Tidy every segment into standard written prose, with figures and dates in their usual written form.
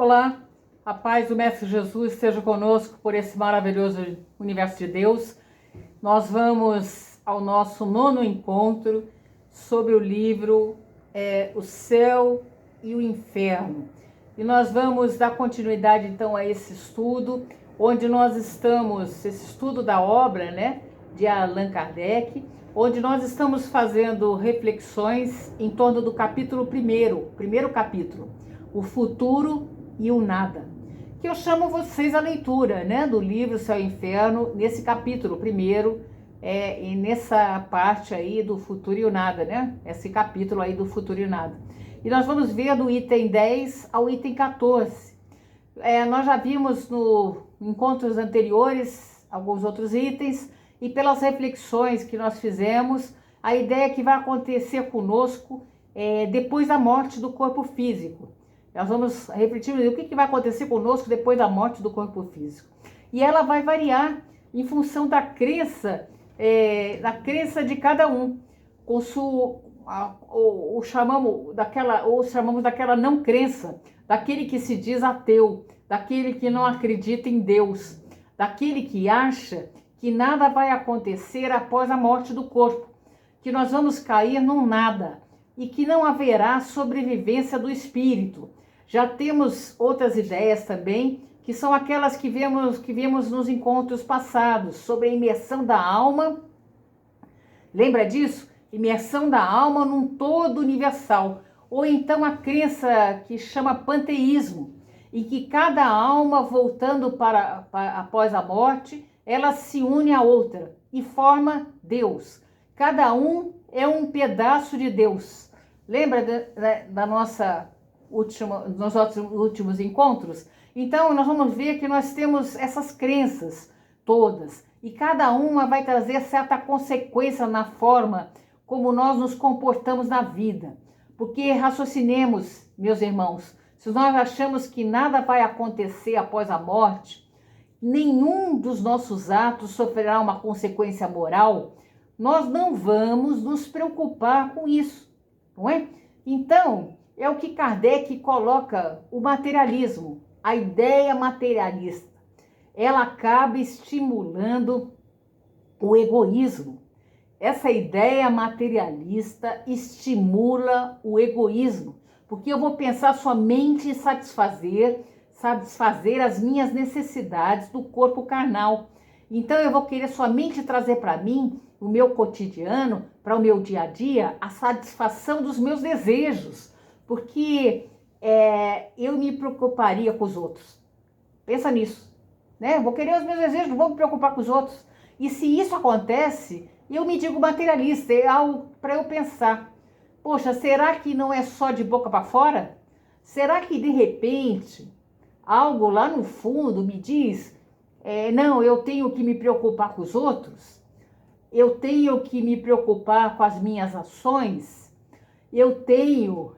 Olá, a paz do Mestre Jesus esteja conosco por esse maravilhoso universo de Deus. Nós vamos ao nosso 9º encontro sobre o livro O Céu e o Inferno. E nós vamos dar continuidade então a esse estudo, onde nós estamos, esse estudo da obra, de Allan Kardec, onde nós estamos fazendo reflexões em torno do capítulo primeiro capítulo, o futuro e o nada, que eu chamo vocês à leitura, do livro Céu e Inferno, nesse capítulo primeiro, e nessa parte aí do futuro e o nada, esse capítulo aí do futuro e o nada. E nós vamos ver do item 10 ao item 14. Nós já vimos no encontros anteriores alguns outros itens, e pelas reflexões que nós fizemos, a ideia que vai acontecer conosco depois da morte do corpo físico. Nós vamos refletir o que vai acontecer conosco depois da morte do corpo físico. E ela vai variar em função da crença de cada um, ou chamamos daquela não crença, daquele que se diz ateu, daquele que não acredita em Deus, daquele que acha que nada vai acontecer após a morte do corpo, que nós vamos cair num nada e que não haverá sobrevivência do espírito. Já temos outras ideias também, que são aquelas que vimos nos encontros passados, sobre a imersão da alma. Lembra disso? Imersão da alma num todo universal. Ou então a crença que chama panteísmo, em que cada alma, voltando após a morte, ela se une à outra e forma Deus. Cada um é um pedaço de Deus. Lembra dos nossos últimos encontros? Então, nós vamos ver que nós temos essas crenças todas, e cada uma vai trazer certa consequência na forma como nós nos comportamos na vida. Porque raciocinemos, meus irmãos, se nós achamos que nada vai acontecer após a morte, nenhum dos nossos atos sofrerá uma consequência moral, nós não vamos nos preocupar com isso, não é? Então, é o que Kardec coloca, o materialismo, a ideia materialista. Ela acaba estimulando o egoísmo. Essa ideia materialista estimula o egoísmo, porque eu vou pensar somente em satisfazer as minhas necessidades do corpo carnal. Então eu vou querer somente trazer para mim, o meu cotidiano, para o meu dia a dia, a satisfação dos meus desejos, porque eu me preocuparia com os outros. Pensa nisso, Vou querer os meus desejos, não vou me preocupar com os outros. E se isso acontece, eu me digo materialista, é algo para eu pensar. Poxa, será que não é só de boca para fora? Será que de repente algo lá no fundo me diz, não, eu tenho que me preocupar com os outros, eu tenho que me preocupar com as minhas ações, eu tenho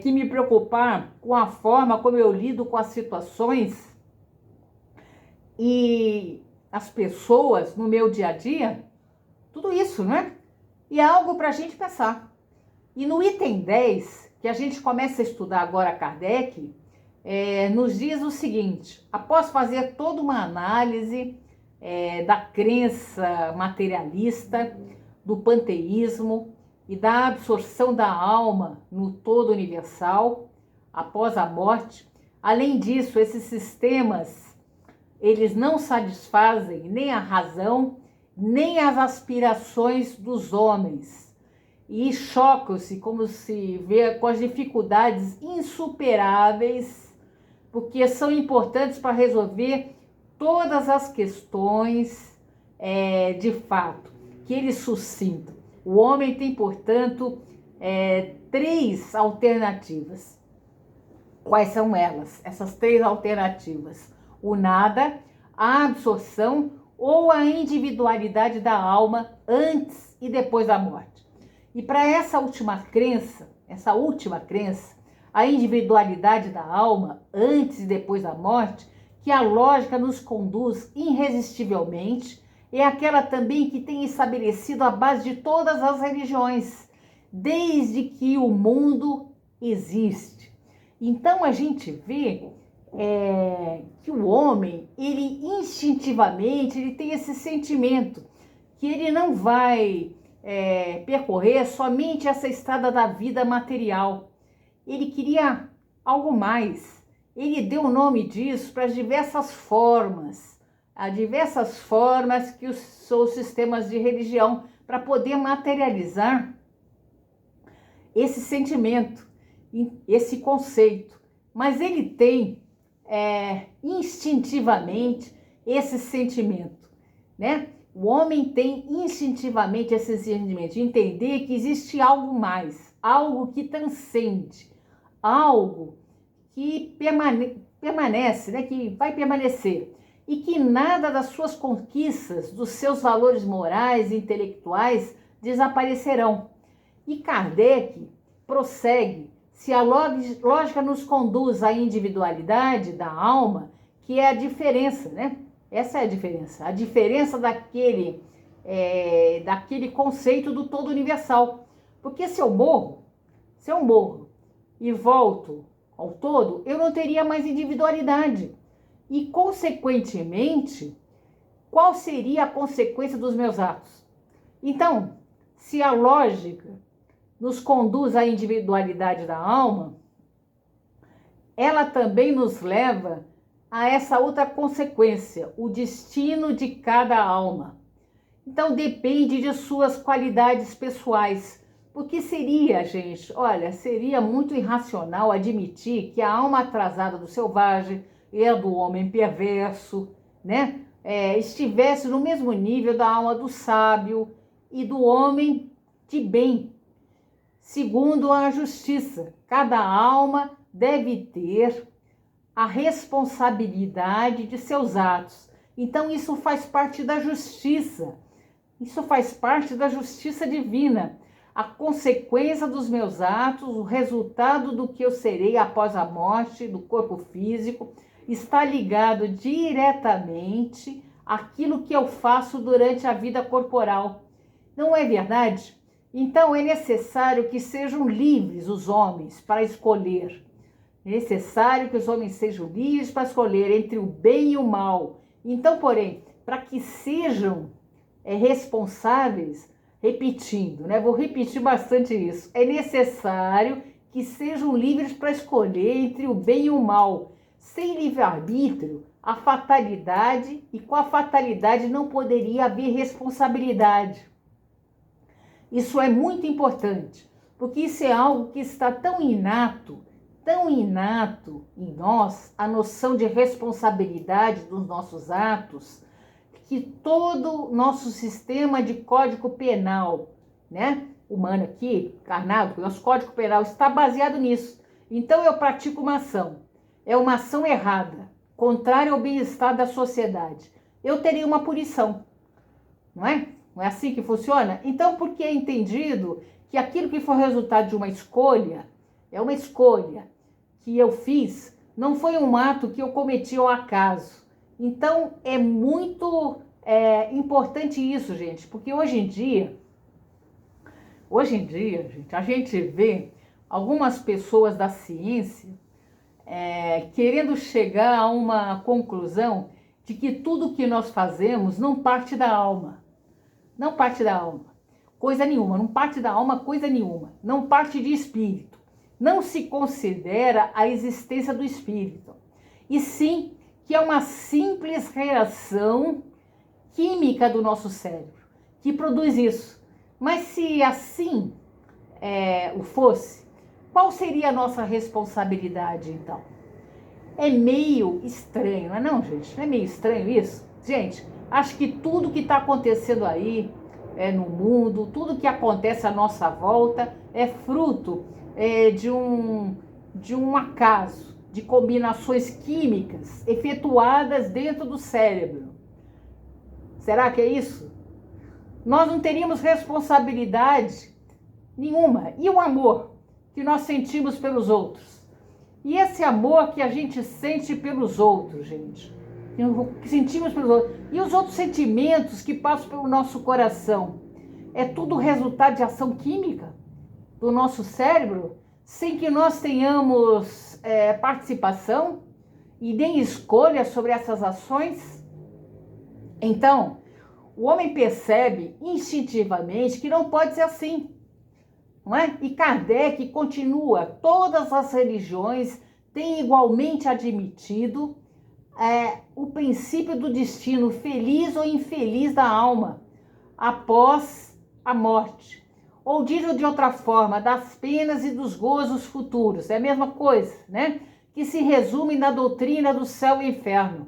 que me preocupar com a forma como eu lido com as situações e as pessoas no meu dia a dia, tudo isso, E é algo para a gente pensar. E no item 10, que a gente começa a estudar agora Kardec, nos diz o seguinte: após fazer toda uma análise da crença materialista, do panteísmo e da absorção da alma no todo universal após a morte, além disso, esses sistemas, eles não satisfazem nem a razão, nem as aspirações dos homens, e chocam-se, como se vê, com as dificuldades insuperáveis, porque são importantes para resolver todas as questões de fato que eles suscitam. O homem tem, portanto, 3 alternativas. Quais são elas? Essas 3 alternativas: o nada, a absorção ou a individualidade da alma antes e depois da morte. E para essa última crença, a individualidade da alma antes e depois da morte, que a lógica nos conduz irresistivelmente, é aquela também que tem estabelecido a base de todas as religiões, desde que o mundo existe. Então a gente vê que o homem, ele instintivamente, ele tem esse sentimento que ele não vai percorrer somente essa estrada da vida material. Ele queria algo mais. Ele deu o nome disso para as diversas formas, que são os sistemas de religião, para poder materializar esse sentimento, esse conceito. Mas ele tem instintivamente esse sentimento, né? O homem tem instintivamente esse sentimento de entender que existe algo mais, algo que transcende, algo que permanece, né? Que vai permanecer, e que nada das suas conquistas, dos seus valores morais e intelectuais desaparecerão. E Kardec prossegue: se a lógica nos conduz à individualidade da alma, que é a diferença, né? Essa é a diferença daquele conceito do todo universal. Porque se eu morro e volto ao todo, eu não teria mais individualidade. E, consequentemente, qual seria a consequência dos meus atos? Então, se a lógica nos conduz à individualidade da alma, ela também nos leva a essa outra consequência, o destino de cada alma. Então depende de suas qualidades pessoais, porque seria, gente, olha, seria muito irracional admitir que a alma atrasada do selvagem e a do homem perverso, né, estivesse no mesmo nível da alma do sábio e do homem de bem. Segundo a justiça, cada alma deve ter a responsabilidade de seus atos. Então isso faz parte da justiça. Isso faz parte da justiça divina. A consequência dos meus atos, o resultado do que eu serei após a morte do corpo físico, está ligado diretamente àquilo que eu faço durante a vida corporal. Não é verdade? Então é necessário que sejam livres os homens para escolher. É necessário que os homens sejam livres para escolher entre o bem e o mal. Então, porém, para que sejam responsáveis, repetindo, né? Vou repetir bastante isso. É necessário que sejam livres para escolher entre o bem e o mal. Sem livre-arbítrio, a fatalidade, e com a fatalidade não poderia haver responsabilidade. Isso é muito importante, porque isso é algo que está tão inato em nós, a noção de responsabilidade dos nossos atos, que todo o nosso sistema de código penal, né, humano aqui, carnal, nosso código penal está baseado nisso. Então eu pratico uma ação, é uma ação errada, contrária ao bem-estar da sociedade. Eu teria uma punição, não é? Não é assim que funciona? Então, porque é entendido que aquilo que for resultado de uma escolha, é uma escolha que eu fiz, não foi um ato que eu cometi ao acaso. Então, é muito importante isso, gente, porque hoje em dia, gente, a gente vê algumas pessoas da ciência querendo chegar a uma conclusão de que tudo que nós fazemos não parte da alma. Não parte da alma, coisa nenhuma. Não parte da alma, coisa nenhuma. Não parte de espírito. Não se considera a existência do espírito. E sim que é uma simples reação química do nosso cérebro que produz isso. Mas se assim o fosse, qual seria a nossa responsabilidade então? É meio estranho, não é não, gente? Não é meio estranho isso? Gente, acho que tudo que está acontecendo aí no mundo, tudo que acontece à nossa volta é fruto de um acaso, de combinações químicas efetuadas dentro do cérebro. Será que é isso? Nós não teríamos responsabilidade nenhuma. E o amor que nós sentimos pelos outros? E esse amor que a gente sente pelos outros, gente? Que sentimos pelos outros. E os outros sentimentos que passam pelo nosso coração? É tudo resultado de ação química do nosso cérebro, sem que nós tenhamos participação e nem escolha sobre essas ações? Então, o homem percebe instintivamente que não pode ser assim, não é? E Kardec continua: todas as religiões têm igualmente admitido o princípio do destino feliz ou infeliz da alma após a morte. Ou dito de outra forma, das penas e dos gozos futuros. É a mesma coisa, né? Que se resume na doutrina do céu e inferno.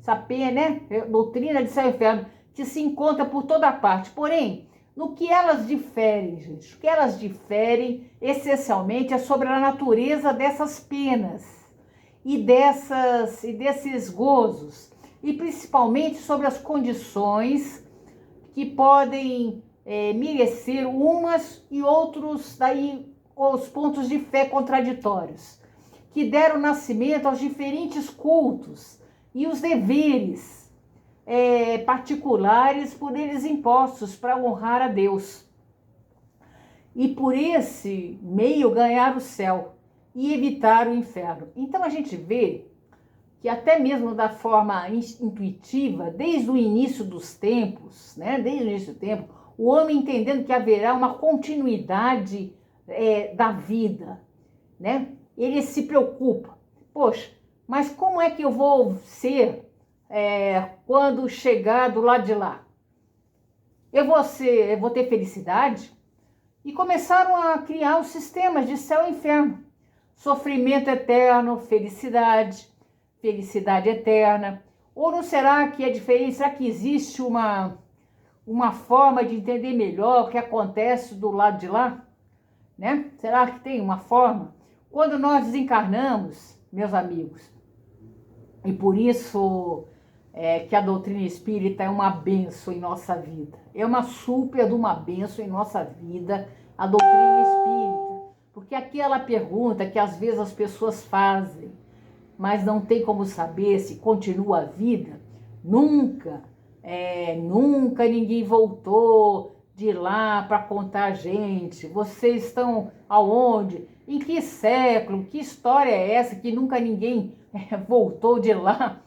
Essa pena, né? Doutrina de céu e inferno, que se encontra por toda parte. Porém, no que elas diferem, gente? O que elas diferem, essencialmente, é sobre a natureza dessas penas e desses gozos. E principalmente sobre as condições que podem merecer umas e outros, daí os pontos de fé contraditórios, que deram nascimento aos diferentes cultos e os deveres particulares por eles impostos para honrar a Deus. E por esse meio ganhar o céu e evitar o inferno. Então a gente vê que até mesmo da forma intuitiva, desde o início dos tempos, né? Desde o início do tempo, o homem entendendo que haverá uma continuidade da vida, né? Ele se preocupa. Poxa, mas como é que eu vou ser quando chegar do lado de lá? Eu vou ter felicidade? E começaram a criar os sistemas de céu e inferno. Sofrimento eterno, felicidade eterna. Ou não será que é diferente? Será que existe uma forma de entender melhor o que acontece do lado de lá? Né? Será que tem uma forma? Quando nós desencarnamos, meus amigos, e por isso que a doutrina espírita é uma bênção em nossa vida. É uma super de uma bênção em nossa vida, a doutrina espírita. Porque aquela pergunta que às vezes as pessoas fazem, mas não tem como saber se continua a vida, nunca ninguém voltou de lá para contar a gente. Vocês estão aonde? Em que século? Que história é essa que nunca ninguém voltou de lá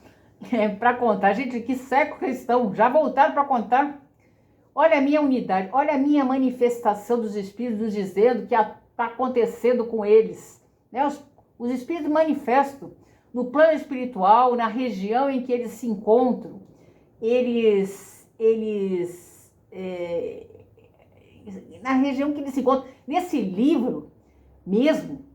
para contar? Gente, que século que estão? Já voltaram para contar? Olha a minha unidade, olha a minha manifestação dos espíritos dizendo que está acontecendo com eles. Né? Os espíritos manifestam no plano espiritual, na região em que eles se encontram. Na região que eles se encontram. Nesse livro mesmo,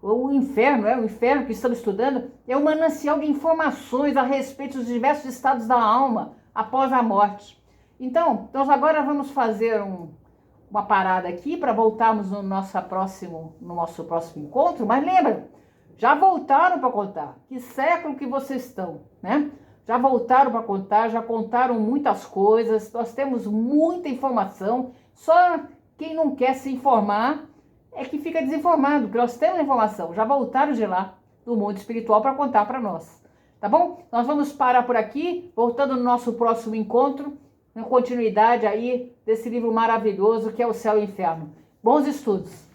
o inferno que estamos estudando, é um manancial de informações a respeito dos diversos estados da alma após a morte. Então, nós agora vamos fazer uma parada aqui para voltarmos no nosso próximo encontro, mas lembra, já voltaram para contar. Que século que vocês estão, né? Já voltaram para contar, já contaram muitas coisas, nós temos muita informação, só quem não quer se informar é que fica desinformado, porque nós temos informação, já voltaram de lá, do mundo espiritual, para contar para nós, tá bom? Nós vamos parar por aqui, voltando no nosso próximo encontro, na continuidade aí desse livro maravilhoso que é O Céu e o Inferno. Bons estudos!